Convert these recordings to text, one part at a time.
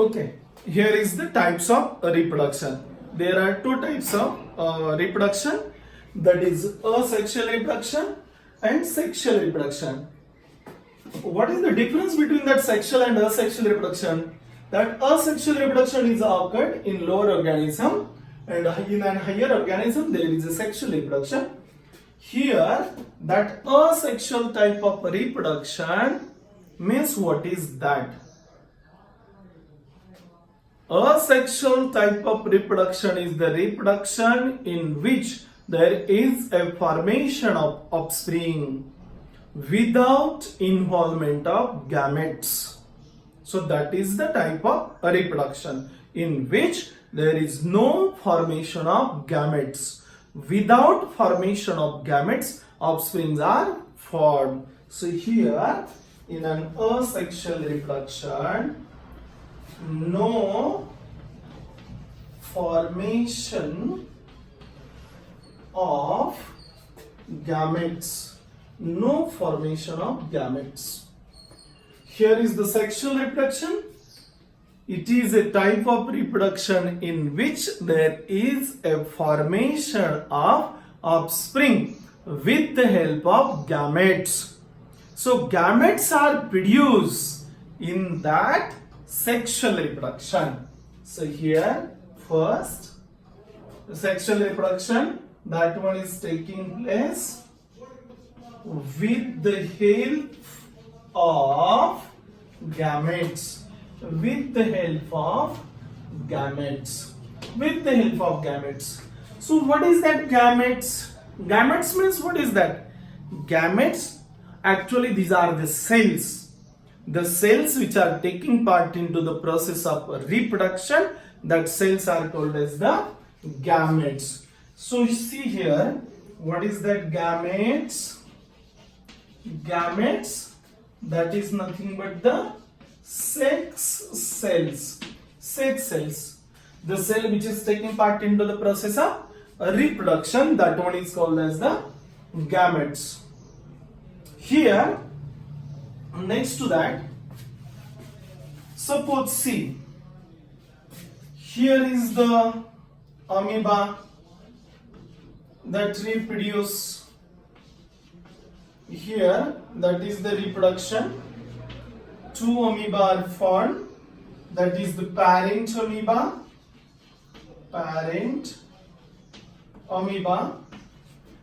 Okay, here is the types of reproduction. There are two types of reproduction, that is asexual reproduction and sexual reproduction. What is the difference between that sexual and asexual reproduction? That asexual reproduction is occurred in lower organism, and in an higher organism there is a sexual reproduction. Here, that asexual type of reproduction means what is that? Asexual type of reproduction is the reproduction in which there is a formation of offspring without involvement of gametes. So that is the type of reproduction in which there is no formation of gametes. Without formation of gametes, offsprings are formed. So here in an asexual reproduction, no formation of gametes. No formation of gametes. Here is the sexual reproduction. It is a type of reproduction in which there is a formation of offspring with the help of gametes. So gametes are produced in that sexual reproduction. So here first the sexual reproduction, that one is taking place with the help of gametes. With the help of gametes. With the help of gametes. So what is that gametes? Gametes means what is that? Gametes, actually these are the cells. The cells which are taking part into the process of reproduction, that cells are called as the gametes. So you see here, what is that gametes? Gametes, that is nothing but the sex cells. Sex cells. The cell which is taking part into the process of reproduction, that one is called as the gametes. Here, next to that, suppose see, here is the amoeba that reproduce. Here, that is the reproduction. Two amoeba are formed, that is the parent amoeba,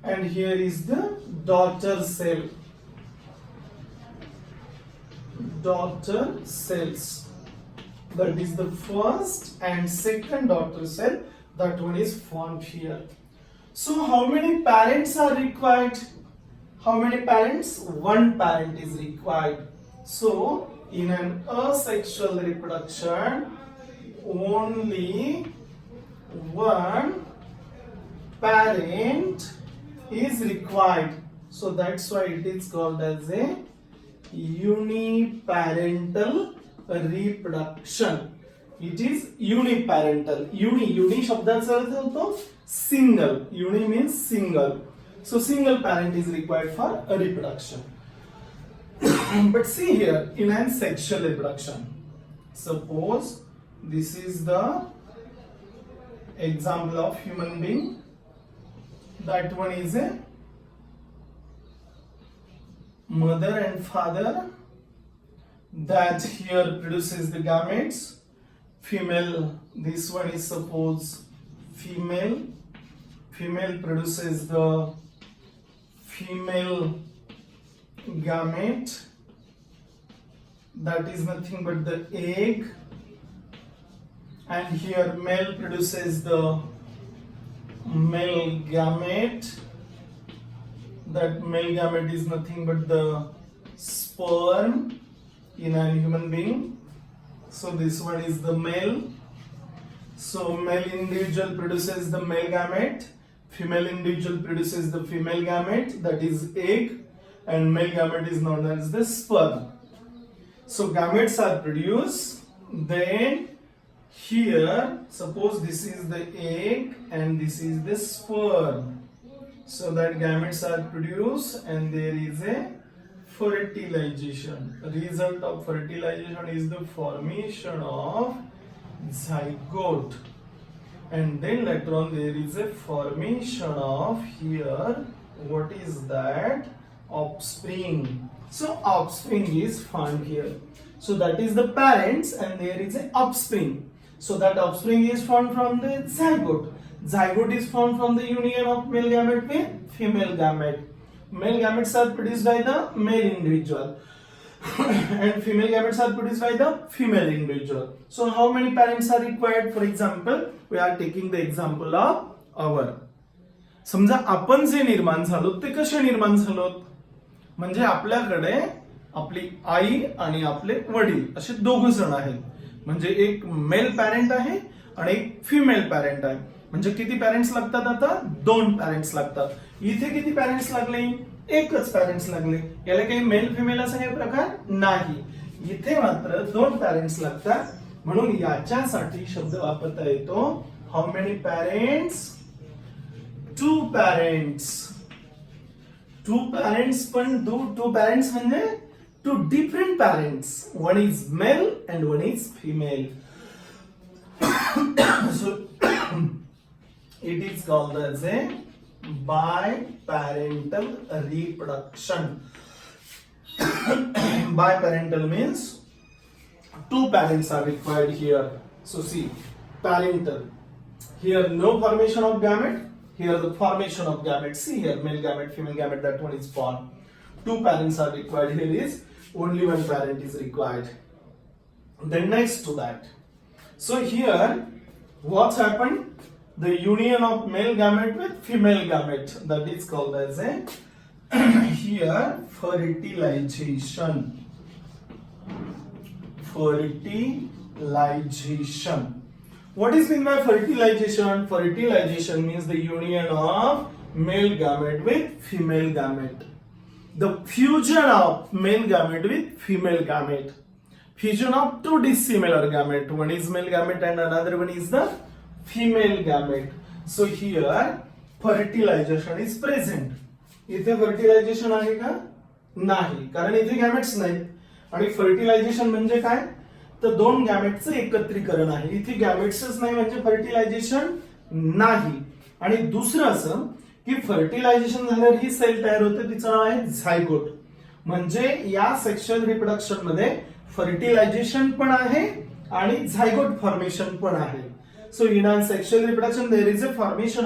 and here is the daughter cell. Daughter cells, that is the first and second daughter cell, that one is formed here. So how many parents are required? How many parents? One parent is required. So in an asexual reproduction, only one parent is required. So that's why it is called as a uniparental reproduction. It is uniparental. Uni शब्दाचा अर्थ होतो single. Uni means single. So single parent is required for a reproduction. But see here, in an sexual reproduction, suppose this is the example of human being. That one is a mother and father, that here produces the gametes. Female, this one is suppose female. Female produces the female gamete, that is nothing but the egg, and here male produces the male gamete, that male gamete is nothing but the sperm in a human being. So this one is the male. So male individual produces the male gamete, female individual produces the female gamete, that is egg, and male gamete is known as the sperm. So gametes are produced. Then here, suppose this is the egg and this is the sperm. So that gametes are produced and there is a fertilization. Result of fertilization is the formation of zygote, and then later on there is a formation of here, what is that, offspring. So offspring is found here. So that is the parents and there is a offspring. So that offspring is formed from the zygote. Zygote is formed from the union of male gamete with female gamete. Male gametes are produced by the male individual and female gametes are produced by the female individual. So how many parents are required? For example, we are taking the example of our. समजा आपण जे निर्माण झालो ते कसे निर्माण झालो, म्हणजे आपल्याकडे आपली आई आणि आपले वडील असे दोघ जण आहेत. म्हणजे एक मेल पॅरेंट आहे आणि एक फिमेल पॅरेंट आहे. म्हणजे किती पॅरेंट्स लागतात? आता 2 पॅरेंट्स लागतात. इथे किती पॅरेंट्स लागले? एकच पॅरेंट्स लागले. याला काही मेल फिमेल असा काही प्रकार नाही. इथे मात्र 2 पॅरेंट्स लागतात. म्हणून याच्यासाठी शब्द वापरता येतो how many parents? 2 parents. 2 parents पण 2 पॅरेंट्स म्हणजे 2 different parents. One is male and one is female. So it is called as a biparental reproduction. Biparental means 2 parents are required here. So see, parental. Here no formation of gamete. Here the formation of gamete. See here, male gamete, female gamete. That one is formed. 2 parents are required. Here is only 1 parent is required. Then next to that. So here, what's happened? The union of male gamete with female gamete, that is called as a here fertilization. Fertilization. What is meant by fertilization? Fertilization means the union of male gamete with female gamete. The fusion of male gamete with female gamete. Fusion of 2 dissimilar gamete. One is male gamete and another one is the female gamete. So here fertilization is present. इथे fertilization आहे का? नाही, कारण इथे gametes नाहीत. आणि fertilization म्हणजे काय? तर 2 गॅमेटचं एकत्रीकरण आहे. इथे गॅमेट्सच नाही म्हणजे fertilization नाही. आणि दुसरं असं की फर्टिलायझेशन झाल्यावर ही सेल तयार होते, तिचं नाव आहे झायगोट. म्हणजे या सेक्शुअल रिप्रोडक्शन मध्ये फर्टिलायझेशन पण आहे आणि झायगोट फॉर्मेशन पण आहे. So in sexual reproduction there is a formation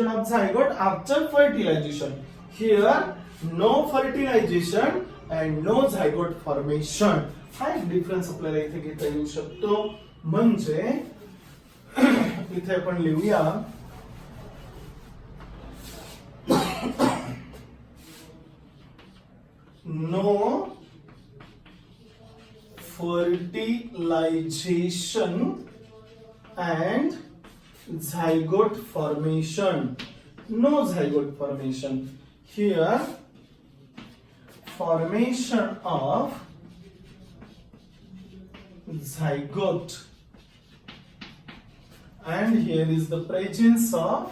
of zygote after fertilisation. Here no fertilisation and no zygote formation. हा एक डिफरन्स आपल्याला इथे घेता येऊ शकतो. म्हणजे इथे आपण लिहूया no fertilization and zygote formation. No zygote formation. Here formation of zygote and here is the presence of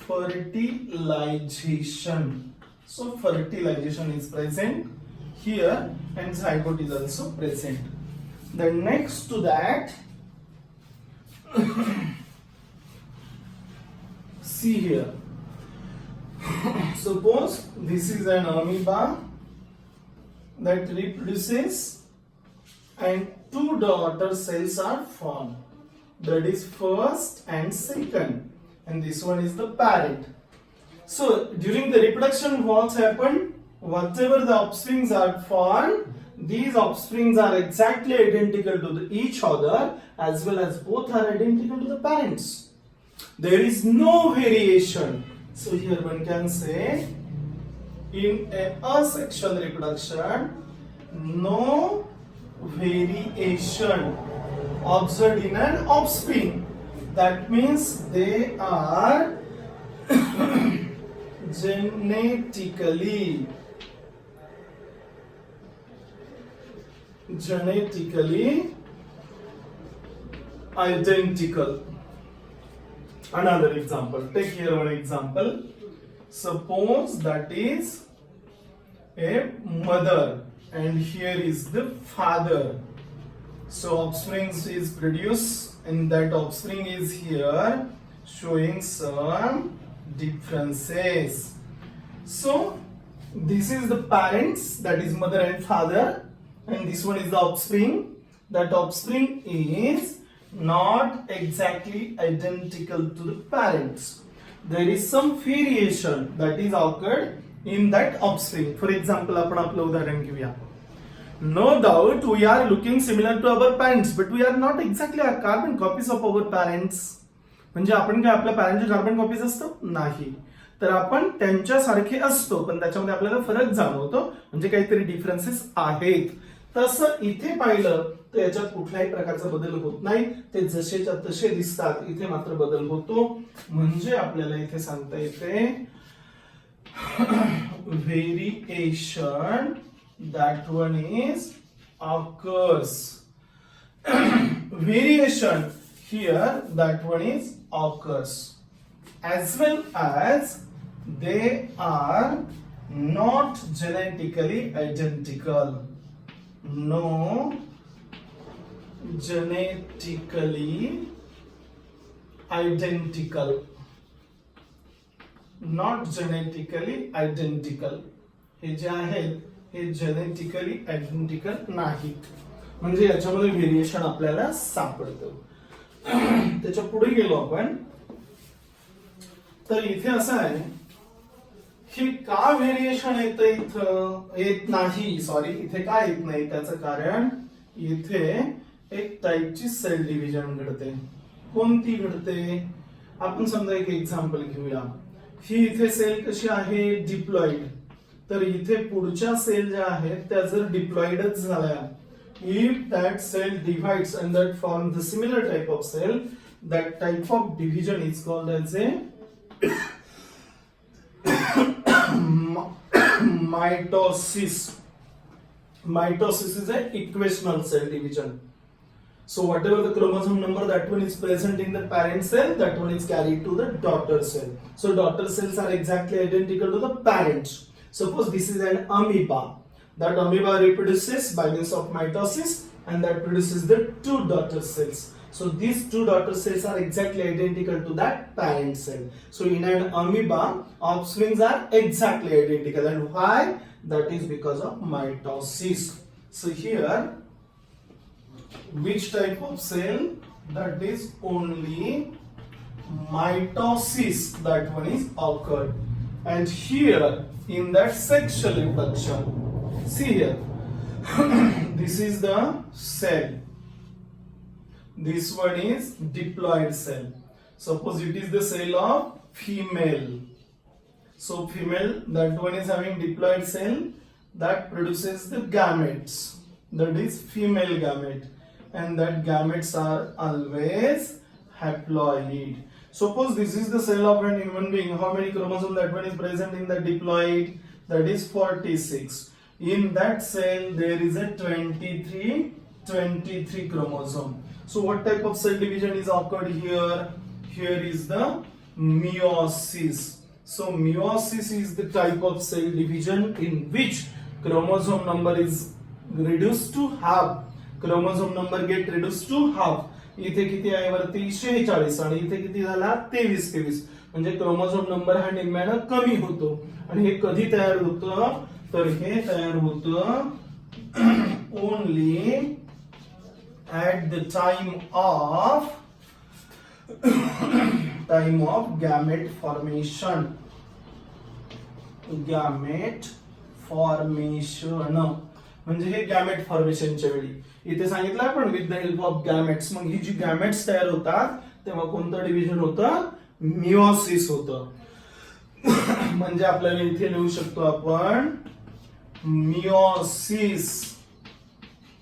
fertilization. So fertilization is present here and zygote is also present. Then next to that, see here. Suppose this is an amoeba that reproduces and 2 daughter cells are formed. That is first and second, and this one is the parent. So during the reproduction, what's happened? Whatever the offsprings are formed, these offsprings are exactly identical to each other as well as both are identical to the parents. There is no variation. So here one can say in a asexual reproduction, no variation observed in an offspring. That means they are genetically identical. Another example, take here one example. Suppose that is a mother and here is the father. So offspring is produced and that offspring is here showing some differences. So this is the parents, that is mother and father, and this one is the offspring. That offspring is not exactly identical to the parents. There is some variation that is occurred in that offspring. For example, आपण आपलं उदाहरण घेऊया. No doubt we are looking similar to our parents, but we are not exactly a carbon copies of our parents. म्हणजे आपण काय आपल्या पॅरेंटचे carbon copies असतो? नाही. तर आपण त्यांच्यासारखे असतो, पण त्याच्यामध्ये आपल्याला फरक जाणवतो, म्हणजे काहीतरी डिफरन्सेस आहेत. तसं इथे पाहिलं तर याच्यात कुठल्याही प्रकारचा बदल होत नाही, ते जसेच्या तसे दिसतात. इथे मात्र बदल होतो, म्हणजे आपल्याला इथे सांगता येते variation that one is occurs. Variation here, that one is occurs, as well as they are not genetically identical. No genetically identical. Not genetically identical. हे जे आहेत हे जेनेटिकली आयडेंटिकल नाहीत, म्हणजे याच्यामध्ये व्हेरिएशन आपल्याला सापडतं. त्याच्या पुढे गेलो आपण तर इथे असं आहे की का व्हेरिएशन येतं इथं येत नाही, सॉरी इथे का येत नाही, त्याचं कारण इथे एक टाईपची सेल डिव्हिजन घडते. कोणती घडते? आपण समजा एक एक्झाम्पल घेऊया. ही इथे सेल कशी आहे? डिप्लॉइड. तर इथे पुढच्या सेल ज्या आहेत त्या जर डिप्लॉइडच झाल्या, if that cell divides and that forms the similar type of cell, that type of division is called as a mitosis. Mitosis is an equational cell division. So whatever the chromosome number, that one is present in the parent cell, that one is carried to the daughter cell. So daughter cells are exactly identical to the parents. Suppose this is an amoeba. That amoeba reproduces by means of mitosis and that produces the two daughter cells. So these two daughter cells are exactly identical to that parent cell. So in an amoeba, offsprings are exactly identical. And why? That is because of mitosis. So here, which type of cell? That is only mitosis. That one is occurred. And here, in that sexual reproduction, see here, this is the cell, this one is diploid cell. Suppose it is the cell of female, so female, that one is having diploid cell that produces the gametes, that is female gamete, and that gametes are always haploid. Suppose this is the cell of an human being. How many chromosomes that one is present in the diploid? That is 46. In that cell there is a 23 chromosome. So what type of cell division is occurred here? Here is the meiosis. So meiosis is the type of cell division in which chromosome number is reduced to half. Chromosome number get reduced to half. इथे किती आहे वरती 46 आणि इथे किती झाला 23. म्हणजे chromosome number हा निम्म्यानं कमी होतो. आणि हे कधी तयार होतं? तर हे तयार होतं only at the time of gamete formation. Gamete formation म्हणजे हे गॅमेट फॉर्मेशनच्या वेळी. इथे सांगितलं आपण with the help of gametes. मग ही जी गॅमेट्स तयार होतात तेव्हा कोणतं डिव्हिजन होतं? मिओसिस होतं. म्हणजे आपल्याला इथे लिहू शकतो आपण मिओसिस.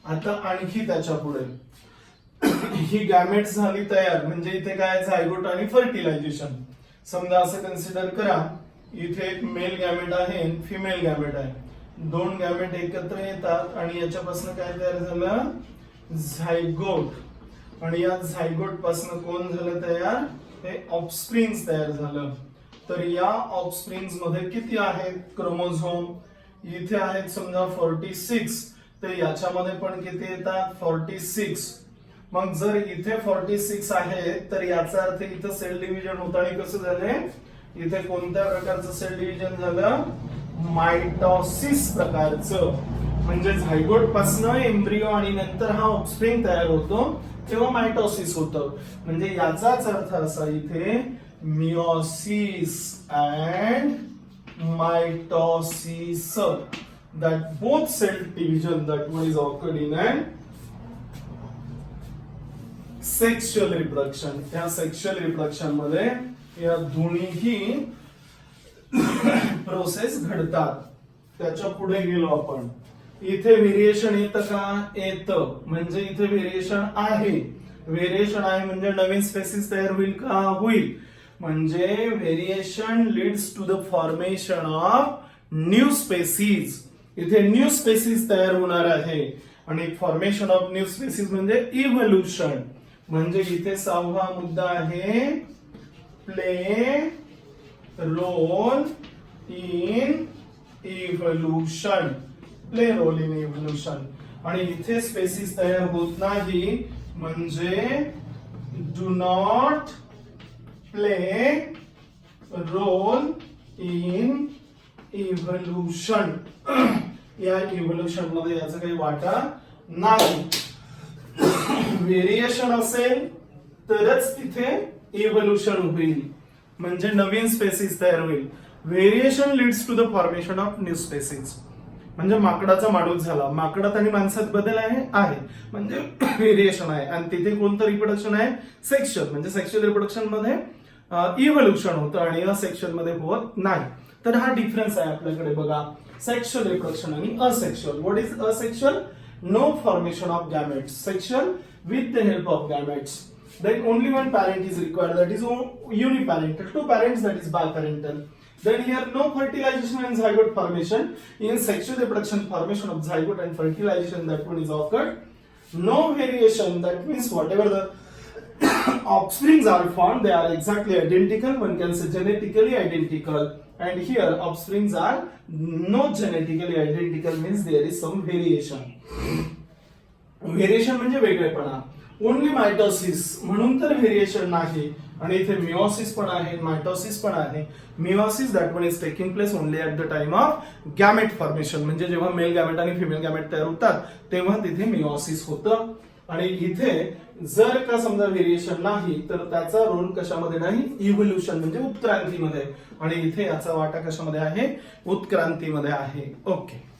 आता आणखी त्याच्या पुढे ही गॅमेट्स झाली तयार, म्हणजे इथे काय झायगोट आणि फर्टिलायझेशन. समजा असं कन्सिडर करा इथे एक मेल गॅमेट आहे आणि फिमेल गॅमेट आहे. दोन गॅमेट एकत्र येतात आणि याच्यापासून काय तयार झालं? झायगोट. आणि या झायगोट पासून कोण झालं तयार? हे ऑफस्प्रिंग्स तयार झालं. तर या ऑफस्प्रिंग्स मध्ये किती आहेत क्रोमोझोम? इथे आहेत समजा 46, तर याच्यामध्ये पण किती येतात 46. मग जर इथे 46 आहे तर याचा अर्थ इथं सेल डिव्हिजन होतं आणि कसं झालंय, इथे कोणत्या प्रकारचं सेल डिव्हिजन झालं, मायटॉसिस प्रकारचं. म्हणजे झायगोट पासून एम्ब्रियो आणि नंतर हा ऑफस्प्रिंग तयार होतो तेव्हा मायटॉसिस होतं. म्हणजे याचाच अर्थ असा इथे meiosis and mitosis, that both cell division that one is occurred in an sexual reproduction. या सेक्शुअल रिप्रोडक्शन मध्ये या दोन्हीही प्रोसेस घडतात. त्याच्या पुढे गेलो आपण, इथे व्हेरिएशन येतं का, येतं. म्हणजे इथे व्हेरिएशन आहे. व्हेरिएशन आहे म्हणजे नवीन स्पेसिस तयार होईल का, होईल. म्हणजे variation leads to the formation of new species. इथे न्यू स्पेसिस तयार होणार आहे आणि फॉर्मेशन ऑफ न्यू स्पेसिस म्हणजे इव्होल्युशन. म्हणजे इथे 6वा मुद्दा आहे play role in evolution. Play role in evolution. आणि इथे स्पेसिस तयार होत नाही म्हणजे do not play role in evolution. या इव्होल्युशन मध्ये याचा काही वाटा नाही. व्हेरिएशन असेल तरच तिथे इव्होल्युशन होईल, म्हणजे नवीन स्पेसिस तयार होईल. Variation leads to the formation of new species. म्हणजे माकडाचा माणूस झाला, माकडात आणि माणसात बदल आहे म्हणजे व्हेरिएशन आहे. आणि तिथे कोणतं रिप्रोडक्शन आहे, सेक्शुअल. म्हणजे सेक्शुअल रिप्रोडक्शन मध्ये इव्होल्युशन होतं आणि असेक्शुअल मध्ये होत नाही. तर हा डिफरन्स आहे आपल्याकडे बघा, सेक्शुअल रिप्रोडक्शन आणि asexual. What is asexual? No formation of gametes. Sexual with the help of gametes. Then only one parent is required, that is uniparental. Two parents, that is biparental. Then here no fertilization and zygote formation. In sexual reproduction, formation of zygote and fertilization, that one is occurred. No variation, that means whatever the offsprings are formed, they are exactly identical. One can say genetically identical. And here offsprings are not genetically identical, means there is some variation. Variation म्हणजे वेगळेपणा. Only mitosis म्हणून तर variation नाही. आणि इथे meiosis पण आहे, mitosis पण आहे. Meiosis that one is taking place only at the time of gamete formation. म्हणजे जेव्हा मेल गॅमेट आणि फिमेल गॅमेट तयार होतात तेव्हा तिथे मिओसिस होतं. आणि इथे जर का समजा व्हेरिएशन नाही तर त्याचा रोल कशामध्ये नाही, इव्होल्युशन म्हणजे उत्क्रांतीमध्ये. आणि इथे याचा वाटा कशामध्ये आहे, उत्क्रांतीमध्ये आहे. ओके.